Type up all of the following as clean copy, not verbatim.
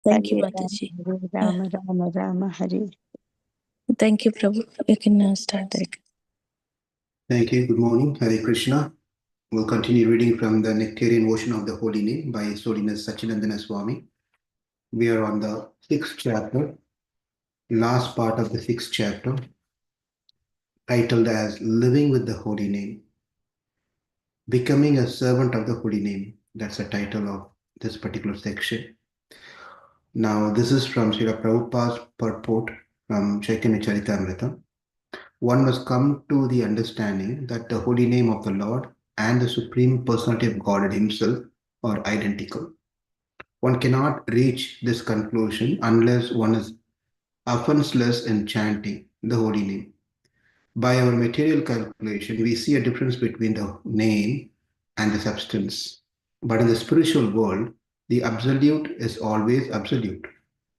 Thank you, Hare Mataji. Rama, Rama Rama, Hare. Thank you, Prabhu. You can start the record. Thank you. Good morning. Hare Krishna. We'll continue reading from the Nectarian Ocean of the Holy Name by His Holiness Sachinandana Swami. We are on the 6th chapter, last part of the 6th chapter, titled as Living with the Holy Name. Becoming a servant of the Holy Name. That's the title of this particular section. Now, this is from Srila Prabhupada's purport from Chaitanya Charitamrita. One must come to the understanding that the holy name of the Lord and the Supreme Personality of Godhead Himself are identical. One cannot reach this conclusion unless one is offenseless in chanting the holy name. By our material calculation, we see a difference between the name and the substance. But in the spiritual world, the absolute is always absolute.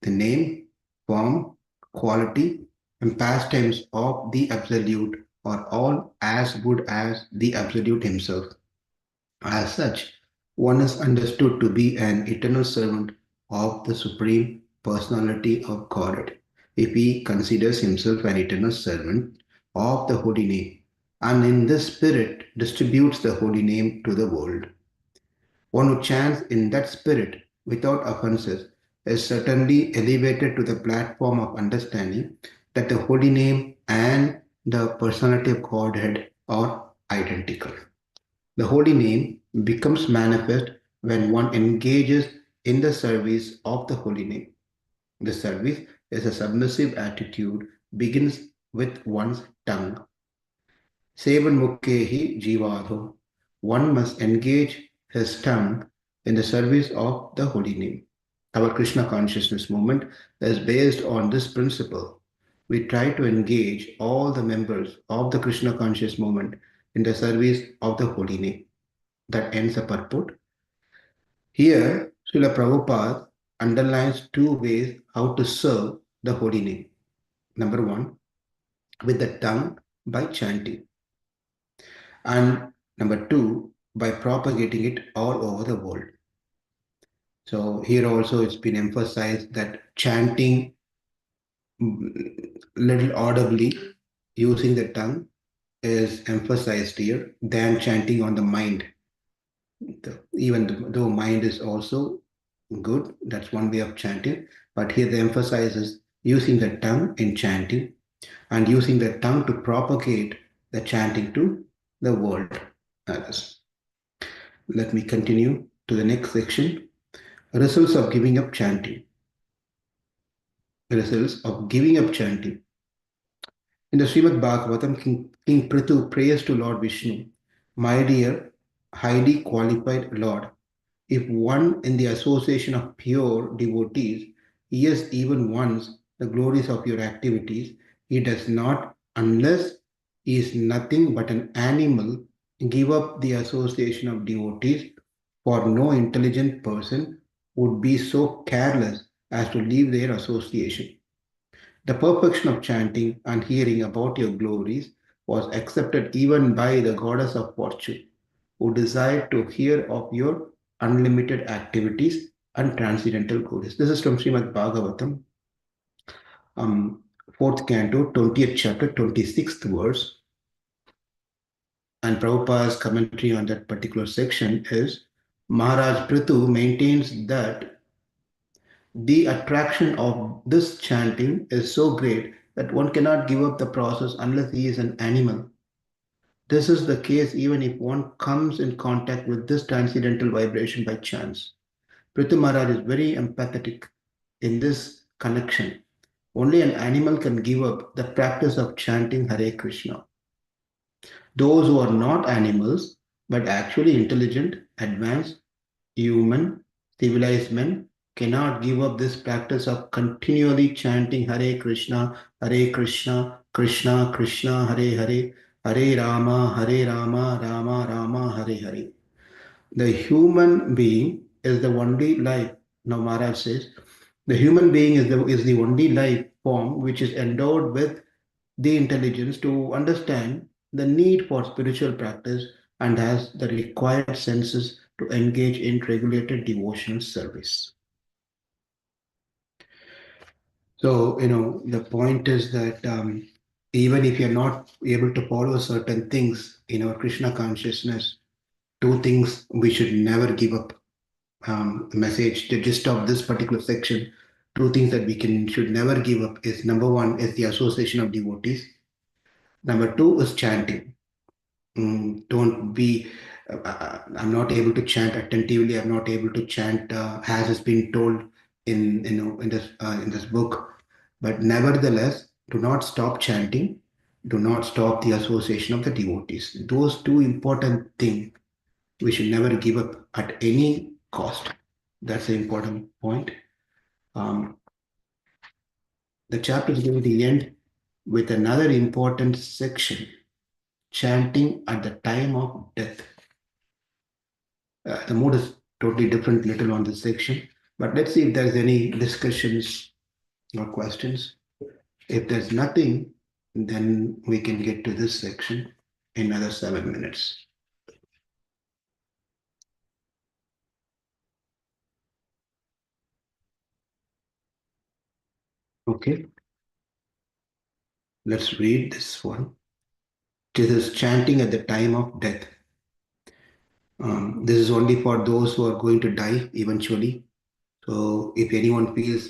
The name, form, quality, and pastimes of the absolute are all as good as the absolute himself. As such, one is understood to be an eternal servant of the Supreme Personality of Godhead if he considers himself an eternal servant of the Holy Name, and in this spirit distributes the Holy Name to the world. One who chants in that spirit without offenses is certainly elevated to the platform of understanding that the Holy Name and the personality of Godhead are identical. The Holy Name becomes manifest when one engages in the service of the Holy Name. The service is a submissive attitude, begins with one's tongue. Sevan mukhehi jivadho. One must engage his tongue in the service of the Holy Name. Our Krishna consciousness movement is based on this principle. We try to engage all the members of the Krishna conscious movement in the service of the Holy Name. That ends the purport. Here, Srila Prabhupada underlines two ways how to serve the Holy Name. Number one, with the tongue by chanting. And number two, by propagating it all over the world. So here also it's been emphasized that chanting little audibly using the tongue is emphasized here than chanting on the mind. Even though mind is also good, that's one way of chanting, but here the emphasis is using the tongue in chanting and using the tongue to propagate the chanting to the world. Others. Let me continue to the next section. Results of giving up chanting. Results of giving up chanting. In the Srimad Bhagavatam, King Prithu prays to Lord Vishnu, my dear, highly qualified Lord, if one in the association of pure devotees hears even once the glories of your activities, he does not, unless he is nothing but an animal, give up the association of devotees, for no intelligent person would be so careless as to leave their association. The perfection of chanting and hearing about your glories was accepted even by the goddess of fortune, who desired to hear of your unlimited activities and transcendental glories. This is from Srimad Bhagavatam, 4th canto, 20th chapter, 26th verse. And Prabhupada's commentary on that particular section is Maharaj Prithu maintains that the attraction of this chanting is so great that one cannot give up the process unless he is an animal. This is the case even if one comes in contact with this transcendental vibration by chance. Prithu Maharaj is very empathetic in this connection. Only an animal can give up the practice of chanting Hare Krishna. Those who are not animals but actually intelligent, advanced, human, civilized men cannot give up this practice of continually chanting Hare Krishna, Krishna Krishna, Hare Hare, Hare Rama, Rama Rama, Hare Hare. The human being is the only life, now Maharaj says, the human being is the only life form which is endowed with the intelligence to understand the need for spiritual practice and has the required senses to engage in regulated devotional service. So, the point is that even if you're not able to follow certain things in our Krishna consciousness, two things we should never give up. The message, the gist of this particular section, two things that we should never give up is number one is the association of devotees. Number two is chanting. Don't be. I'm not able to chant attentively. I'm not able to chant as has been told in this book. But nevertheless, do not stop chanting. Do not stop the association of the devotees. Those two important things we should never give up at any cost. That's the important point. Um, the chapter is going to end with another important section, chanting at the time of death. The mood is totally different little on this section, but let's see if there's any discussions or questions. If there's nothing, then we can get to this section in another 7 minutes. Okay, let's read this one. This is chanting at the time of death. This is only for those who are going to die eventually. So if anyone feels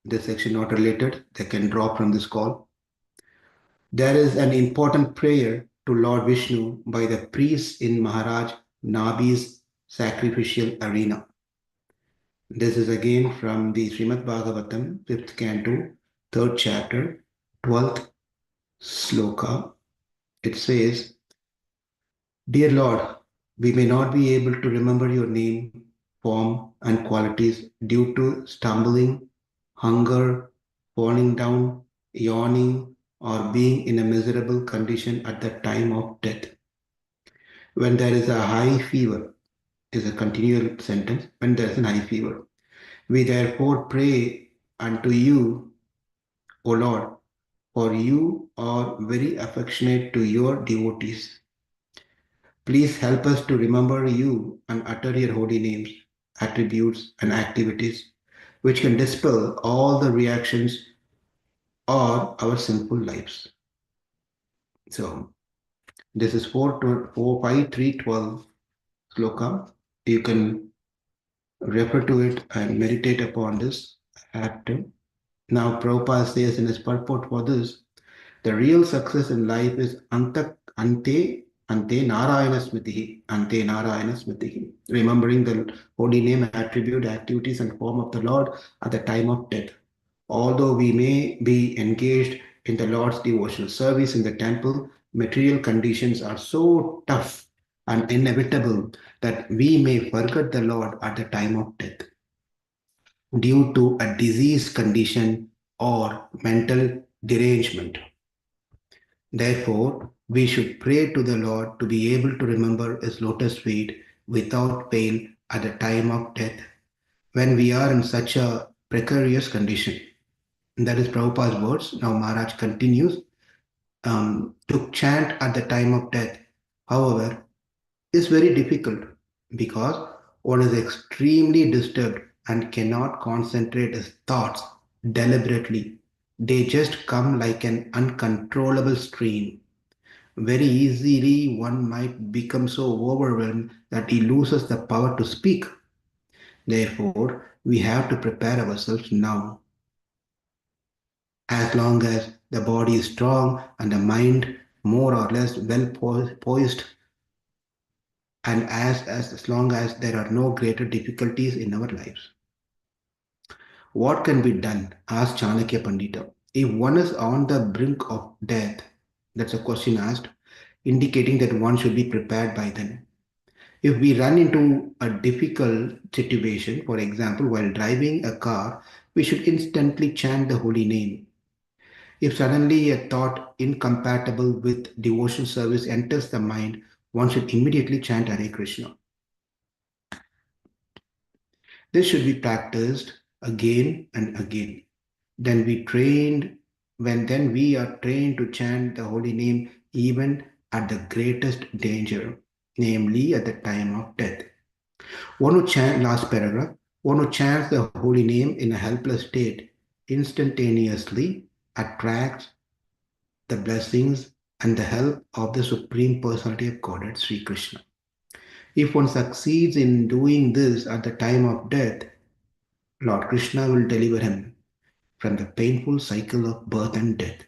this section not related, they can drop from this call. There is an important prayer to Lord Vishnu by the priests in Maharaj Nabi's sacrificial arena. This is again from the Srimad Bhagavatam, 5th canto, 3rd chapter, 12th sloka. It says, Dear Lord, we may not be able to remember your name, form, and qualities due to stumbling, hunger, falling down, yawning, or being in a miserable condition at the time of death. When there is a high fever, is a continual sentence, when there is a high fever. We therefore pray unto you, O Lord, for you are very affectionate to your devotees. Please help us to remember you and utter your holy names, attributes, and activities, which can dispel all the reactions or our sinful lives. So, this is 45312 sloka. You can refer to it and meditate upon this. Now, Prabhupada says in his purport for this, the real success in life is ante Narayana Smriti, ante Narayana Smriti, remembering the holy name, attribute, activities, and form of the Lord at the time of death. Although we may be engaged in the Lord's devotional service in the temple, material conditions are so tough and inevitable that we may forget the Lord at the time of death due to a disease condition or mental derangement. Therefore, we should pray to the Lord to be able to remember His lotus feet without fail at the time of death when we are in such a precarious condition. That is Prabhupada's words. Now Maharaj continues to chant at the time of death. However, is very difficult because one is extremely disturbed and cannot concentrate his thoughts deliberately. They just come like an uncontrollable stream. Very easily, one might become so overwhelmed that he loses the power to speak. Therefore, we have to prepare ourselves now. As long as the body is strong and the mind more or less well poised, and as long as there are no greater difficulties in our lives. What can be done? Asked Chanakya Pandita. If one is on the brink of death, that's a question asked, indicating that one should be prepared by then. If we run into a difficult situation, for example, while driving a car, we should instantly chant the holy name. If suddenly a thought incompatible with devotional service enters the mind, one should immediately chant Hare Krishna. This should be practiced again and again. Then we trained then we are trained to chant the holy name even at the greatest danger, namely at the time of death. One who chants last paragraph, one who chants the holy name in a helpless state instantaneously attracts the blessings and the help of the Supreme Personality of Godhead, Sri Krishna. If one succeeds in doing this at the time of death, Lord Krishna will deliver him from the painful cycle of birth and death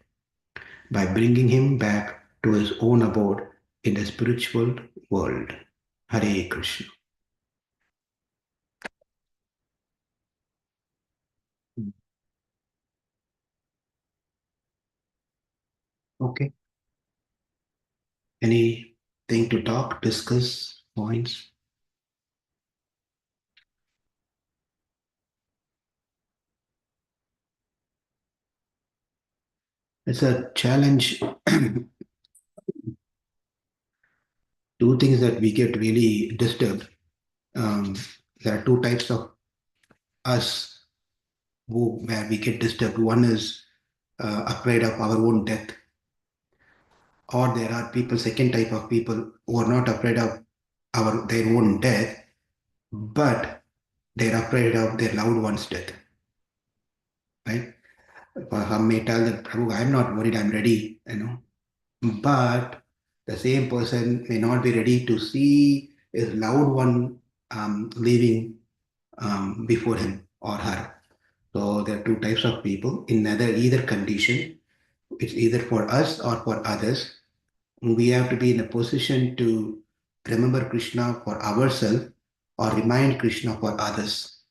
by bringing him back to his own abode in the spiritual world. Hare Krishna. Okay. Anything to talk, discuss, points? It's a challenge. Two things that we get really disturbed. There are two types of us where we get disturbed. One is afraid of our own death, or there are people, second type of people who are not afraid of their own death, but they're afraid of their loved one's death. Right? Some may tell that, Prabhu, I'm not worried, I'm ready, But the same person may not be ready to see his loved one leaving before him or her. So there are two types of people in either condition. It's either for us or for others. We have to be in a position to remember Krishna for ourselves or remind Krishna for others.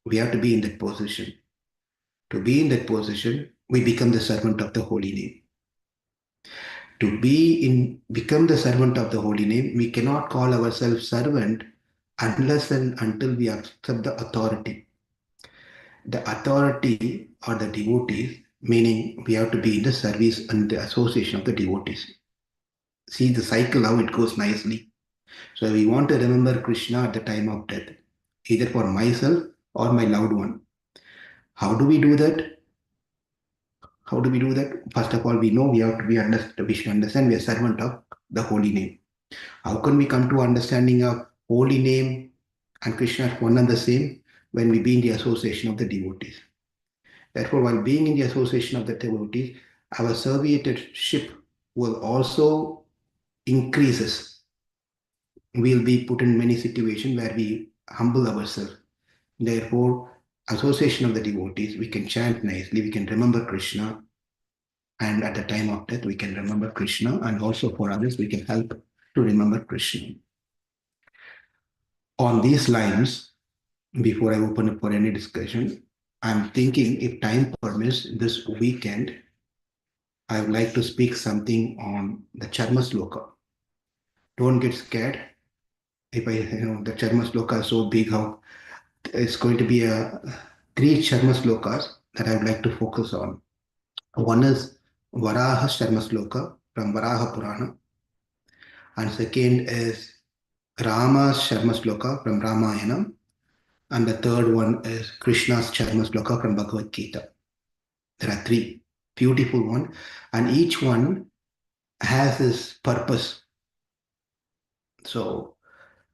We have to be in that position. To be in that position, we become the servant of the holy name. To become the servant of the holy name, we cannot call ourselves servant unless and until we accept the authority. The authority or the devotees, meaning we have to be in the service and the association of the devotees. See the cycle, how it goes nicely. So we want to remember Krishna at the time of death, either for myself or my loved one. How do we do that? How do we do that? First of all, we know we should understand we are servant of the holy name. How can we come to understanding of holy name and Krishna as one and the same when we be in the association of the devotees? Therefore, while being in the association of the devotees, our servitorship will also increases. We'll be put in many situations where we humble ourselves. Therefore, association of the devotees, we can chant nicely, we can remember Krishna, and at the time of death, we can remember Krishna, and also for others, we can help to remember Krishna. On these lines, before I open up for any discussion, I'm thinking if time permits this weekend, I would like to speak something on the Charma Sloka. Don't get scared. If the Charma Sloka is so big, how it's going to be three Charma Slokas that I would like to focus on. One is Varaha Charma Sloka from Varaha Purana, and second is Rama's Charma Sloka from Ramayana, and the third one is Krishna's Charma Sloka from Bhagavad Gita. There are three beautiful ones, and each one has its purpose. So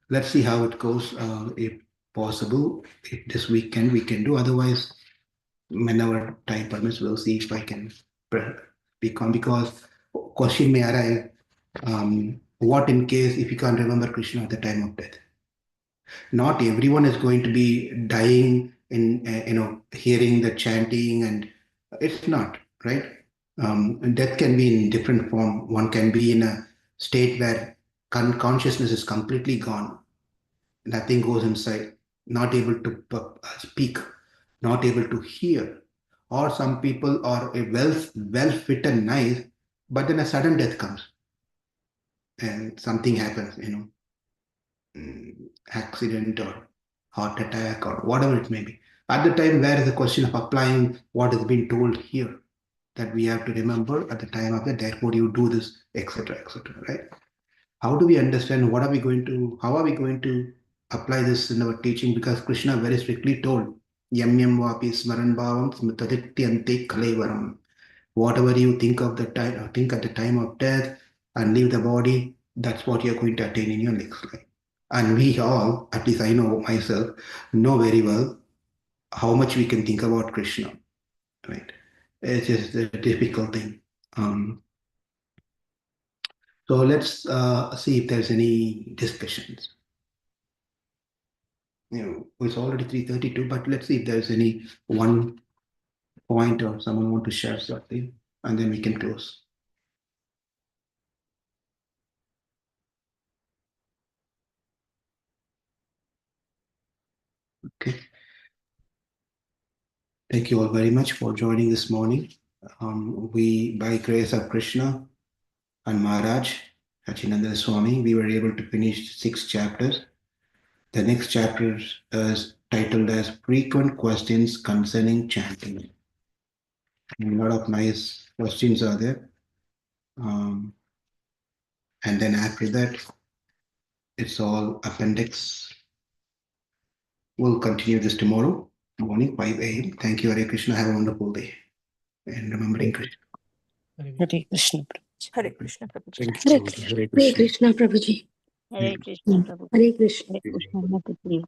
let's see how it goes. If possible, if this weekend we can do. Otherwise, whenever time permits, we'll see if I can speak on. Because question may arise: what in case if you can't remember Krishna at the time of death? Not everyone is going to be dying in hearing the chanting, and it's not right. Death can be in different form. One can be in a state where consciousness is completely gone, nothing goes inside, not able to speak, not able to hear. Or some people are well fit and nice, but then a sudden death comes and something happens, accident or heart attack or whatever it may be. At the time, where is the question of applying what has been told here that we have to remember at the time of that, therefore you do this, etc., etc., right? How do we understand how are we going to apply this in our teaching? Because Krishna very strictly told, Yam yam vapi smaran bhavam smritadityante kalevaram. Whatever you think of the time, think at the time of death and leave the body, that's what you're going to attain in your next life. And we all, at least I know myself, know very well how much we can think about Krishna. right? It's just a difficult thing. So let's see if there's any discussions. It's already 3:32, but let's see if there's any one point or someone want to share something, and then we can close. Okay. Thank you all very much for joining this morning. We, by grace of Krishna and Maharaj, Sachinandana Swami, we were able to finish 6 chapters. The next chapter is titled as Frequent Questions Concerning Chanting. And a lot of nice questions are there. And then after that, it's all appendix. We'll continue this tomorrow morning, 5 a.m. Thank you, Hare Krishna. Have a wonderful day. And remembering Krishna. Hare Krishna. Hare Krishna Prabhuji. Hare Krishna. Hare Krishna, Prabhuji. Hare Krishna Prabhuji. Hare Krishna. Hare Krishna Mataji.